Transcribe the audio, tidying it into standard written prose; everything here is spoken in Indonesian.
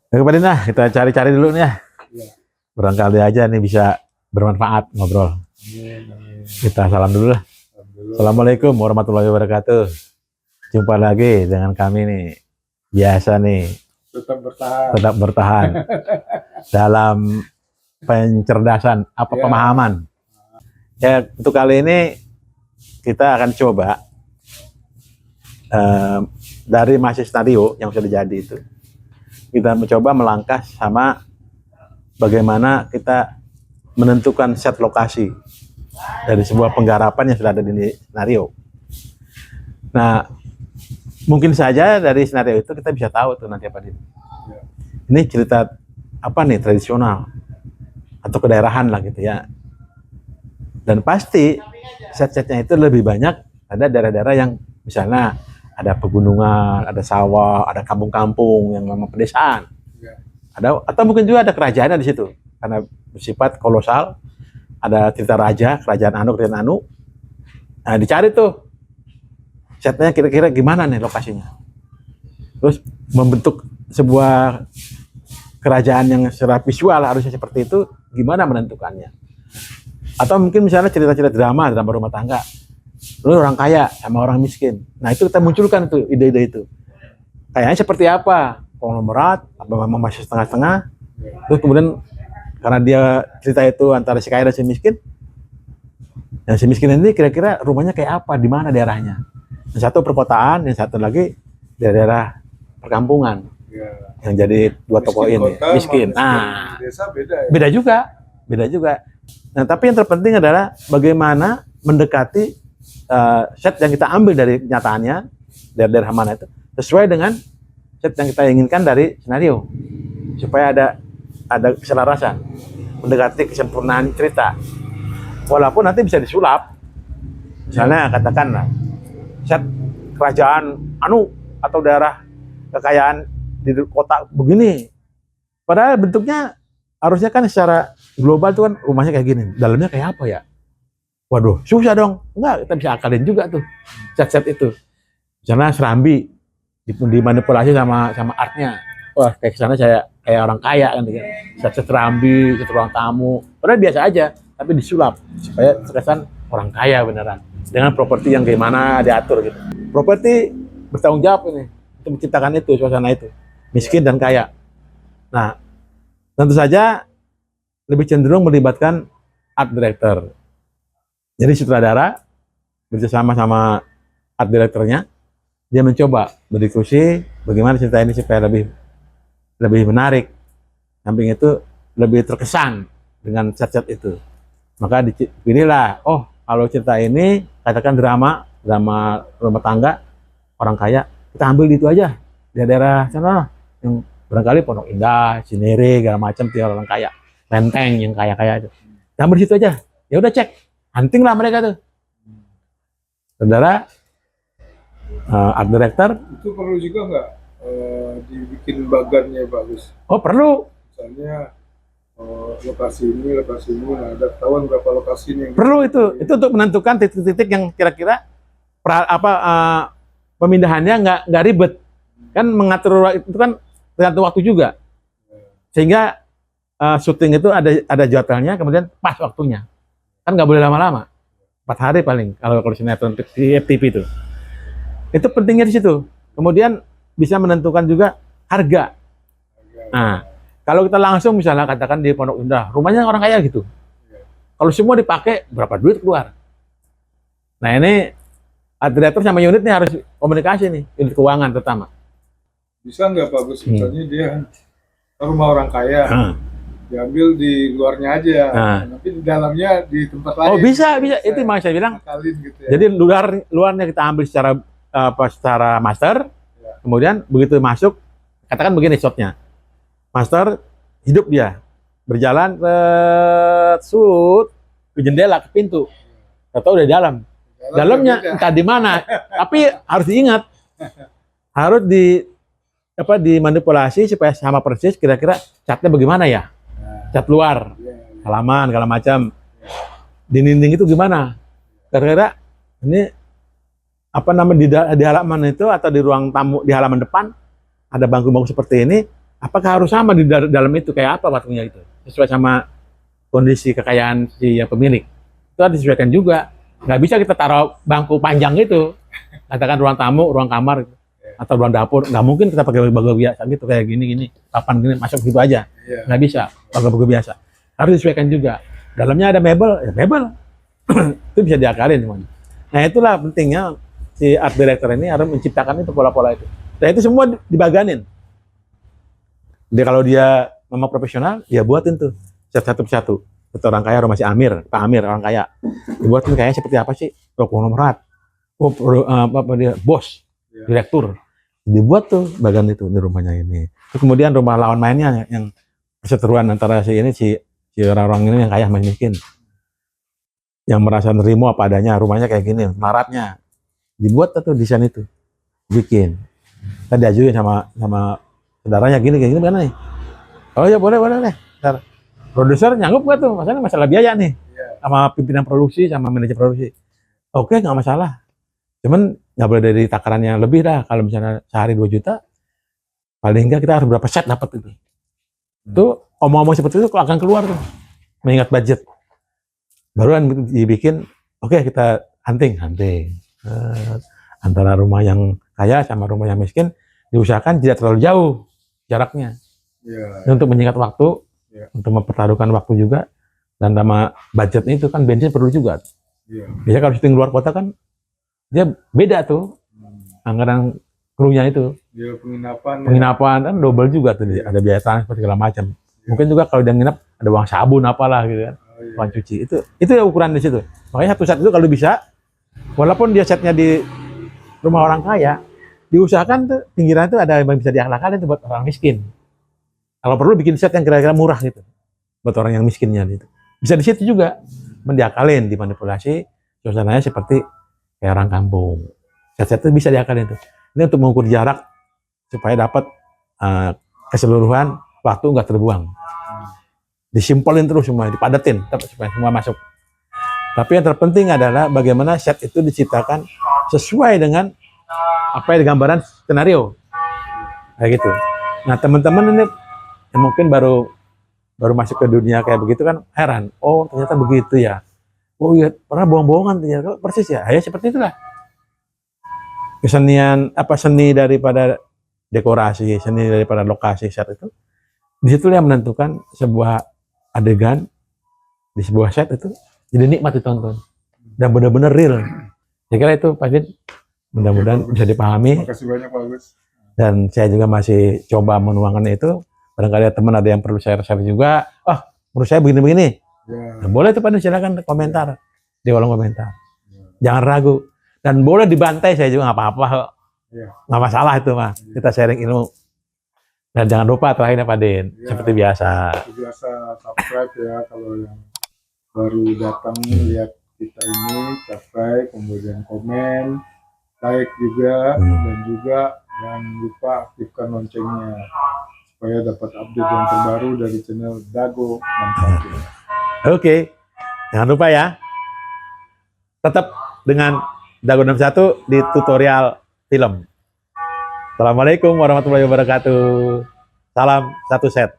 Kepada nah, kita cari-cari dulu nih ya. Iya. Barangkali aja nih bisa bermanfaat ngobrol. Kita salam dulu lah. Assalamualaikum warahmatullahi wabarakatuh. Jumpa lagi dengan kami nih. Biasa nih, tetap bertahan dalam pencerdasan apa Ya. pemahaman. Ya, untuk kali ini kita akan coba dari masih skenario yang sudah jadi itu, kita mencoba melangkah sama bagaimana kita menentukan set lokasi dari sebuah penggarapan yang sudah ada di skenario. Nah, mungkin saja dari skenario itu kita bisa tahu tuh nanti apa ini cerita apa nih, tradisional atau kedaerahan lah gitu ya. Dan pasti set-setnya itu lebih banyak ada daerah-daerah yang misalnya ada pegunungan, ada sawah, ada kampung-kampung yang memang pedesaan. Ada, atau mungkin juga ada kerajaan di situ karena bersifat kolosal. Ada cerita raja, kerajaan anu. Nah, dicari tuh setnya kira-kira gimana nih lokasinya. Terus membentuk sebuah kerajaan yang secara visual harusnya seperti itu, gimana menentukannya. Atau mungkin misalnya cerita-cerita drama rumah tangga. Lu orang kaya sama orang miskin. Nah, itu kita munculkan itu ide-ide itu. Kayaknya seperti apa? Konglomerat, apa memang masih setengah-setengah. Terus kemudian karena dia cerita itu antara si kaya dan si miskin. Yang si miskin ini kira-kira rumahnya kayak apa, di mana daerahnya. Yang satu perkotaan, yang satu lagi daerah perkampungan. Ya. Yang jadi dua tokoh ini, miskin. Nah, desa beda ya? Beda juga. Nah, tapi yang terpenting adalah bagaimana mendekati set yang kita ambil dari kenyataannya, dari daerah mana itu, sesuai dengan set yang kita inginkan dari skenario, supaya ada keselarasan, mendekati kesempurnaan cerita. Walaupun nanti bisa disulap, misalnya katakanlah set kerajaan atau daerah kekayaan di kota begini, padahal bentuknya harusnya kan secara global itu kan rumahnya kayak gini, dalamnya kayak apa ya? Waduh, susah dong. Enggak, kita bisa akalin juga tuh set-set itu. Misalnya Serambi dimanipulasi sama artnya. Wah, kayak kesana saya kayak orang kaya kan, set Serambi, set ruang tamu. Padahal biasa aja, tapi disulap supaya terkesan orang kaya beneran. Dengan properti yang gimana diatur gitu. Properti bertanggung jawab ini untuk menciptakan itu, suasana itu. Miskin dan kaya. Nah, tentu saja lebih cenderung melibatkan art director. Jadi sutradara bersama sama art directornya, dia mencoba berdiskusi bagaimana cerita ini supaya lebih menarik, samping itu lebih terkesan dengan set-set itu. Maka dipilihlah, oh kalau cerita ini katakan drama rumah tangga orang kaya, kita ambil di itu aja, di daerah sana yang barangkali Pondok Indah, Cinere, segala macam tiap orang kaya, Menteng yang kaya-kaya itu. Kita ambil di situ aja. Ya udah cek, hunting lah mereka tuh. Saudara, art director. Itu perlu juga nggak dibikin bagannya bagus? Oh perlu. Misalnya lokasi ini, nah, ada ketahuan berapa lokasi ini. Perlu itu untuk menentukan titik-titik yang kira-kira pemindahannya nggak ribet. Kan mengatur itu kan tergantung waktu juga. Sehingga syuting itu ada jadwalnya, kemudian pas waktunya. Kan nggak boleh lama-lama, 4 hari paling kalau sinetron di FTV itu pentingnya di situ. Kemudian bisa menentukan juga harga. Nah, kalau kita langsung misalnya katakan di Pondok Indah, rumahnya orang kaya gitu, kalau semua dipakai berapa duit keluar. Nah, ini art director sama unitnya harus komunikasi nih, unit keuangan terutama. Bisa nggak bagus misalnya dia rumah orang kaya, diambil di luarnya aja, tapi di dalamnya di tempat lain. Oh bisa. Itu yang saya bilang. Gitu ya. Jadi luarnya kita ambil secara master, kemudian begitu masuk, katakan begini shotnya, master hidup dia berjalan ke jendela, ke pintu, atau udah dalamnya entah di mana, tapi harus diingat, harus dimanipulasi supaya sama persis kira-kira catnya bagaimana ya. Cat luar, halaman, segala macam. Di dinding itu gimana? Kira-kira ini di halaman itu atau di ruang tamu di halaman depan ada bangku-bangku seperti ini. apakah harus sama di dalam itu kayak apa waktunya itu sesuai sama kondisi kekayaan si pemilik itu harus disesuaikan juga. Nggak bisa kita taruh bangku panjang gitu, katakan ruang tamu, ruang kamar atau ruang dapur, nggak mungkin kita pakai bagel biasa gitu kayak gini papan gini masuk gitu aja, nggak bisa bagel biasa, harus disesuaikan juga. Dalamnya ada mebel, ya mebel itu bisa diakalin semuanya. Nah itulah pentingnya si art director ini harus menciptakan itu pola-pola itu. Dan itu semua dibaganin. Dia kalau dia memang profesional, dia buatin tuh satu persatu. Seperti orang kaya, rumah si Amir, Pak Amir orang kaya. Dibuatin kayaknya seperti apa sih? Konglomerat, dia bos, direktur. Dibuat tuh bagian itu di rumahnya ini. Terus kemudian rumah lawan mainnya yang perseteruan antara si orang-orang ini yang kaya sama miskin. Yang merasa nerimo apa adanya, rumahnya kayak gini, maratnya. Dibuat tuh desain itu. Bikin. Tadi diajuin sama saudaranya gini mana nih? Oh ya boleh. Ntar produser nyanggup gak tuh? Masalah biaya nih. Sama pimpinan produksi, sama manajer produksi. Oke, nggak masalah. Cuman nggak boleh dari takarannya lebih dah. Kalau misalnya sehari 2 juta, paling enggak kita harus berapa set dapat itu. Itu omong-omong seperti itu akan keluar tuh. Mengingat budget. Baruan dibikin, oke kita hunting. Antara rumah yang kaya sama rumah yang miskin, diusahakan tidak terlalu jauh jaraknya. Untuk menyingkat waktu, untuk mempertaruhkan waktu juga, dan sama budgetnya itu kan bensin perlu juga. Biasanya kalau syuting luar kota kan, dia beda tuh, anggaran krunya itu. Penginapan kan double juga tuh, ada biaya transport segala macam. Mungkin juga kalau dia nginep, ada uang sabun apalah gitu kan. Uang cuci itu ya ukuran di situ. Makanya satu set itu kalau bisa, walaupun dia setnya di rumah orang kaya, diusahakan tuh pinggiran itu ada yang bisa diakalin tuh buat orang miskin. Kalau perlu bikin set yang kira-kira murah gitu, buat orang yang miskinnya gitu. Bisa di situ juga mendiakalin, dimanipulasi suasananya seperti kayak orang kampung. Set-set itu bisa diakalin tuh. Ini untuk mengukur jarak supaya dapat keseluruhan waktu nggak terbuang. Disimpulin terus semua, dipadatin supaya semua masuk. Tapi yang terpenting adalah bagaimana set itu diciptakan sesuai dengan apa yang digambaran skenario. Kayak gitu. Nah, teman-teman ini yang mungkin baru masuk ke dunia kayak begitu kan heran. Oh, ternyata begitu ya. Oh iya, pernah bohong-bohongan ternyata persis ya. Ya seperti itulah. Kesenian seni daripada dekorasi, seni daripada lokasi set itu. Di situ yang menentukan sebuah adegan di sebuah set itu jadi nikmat ditonton dan benar-benar real. Saya kira itu Pak Din, mudah-mudahan bisa dipahami. Terima kasih banyak Pak Agus. Dan saya juga masih coba menuangkan itu. Barangkali teman ada yang perlu saya share juga. Oh, menurut saya begini-begini. Nah, boleh tuh Pak Din, silakan komentar di kolom komentar. Jangan ragu. Dan boleh dibantai, saya juga nggak apa-apa. Nggak masalah itu mah. Kita sharing ilmu. Dan jangan lupa terakhirnya Pak Din, seperti biasa. Subscribe ya kalau yang baru datang lihat kita ini, subscribe, kemudian komen, like juga, dan juga jangan lupa aktifkan loncengnya supaya dapat update yang terbaru dari channel Dago Manfaat. Oke, jangan lupa ya, tetap dengan Dago 61 di tutorial film. Assalamualaikum warahmatullahi wabarakatuh. Salam satu set.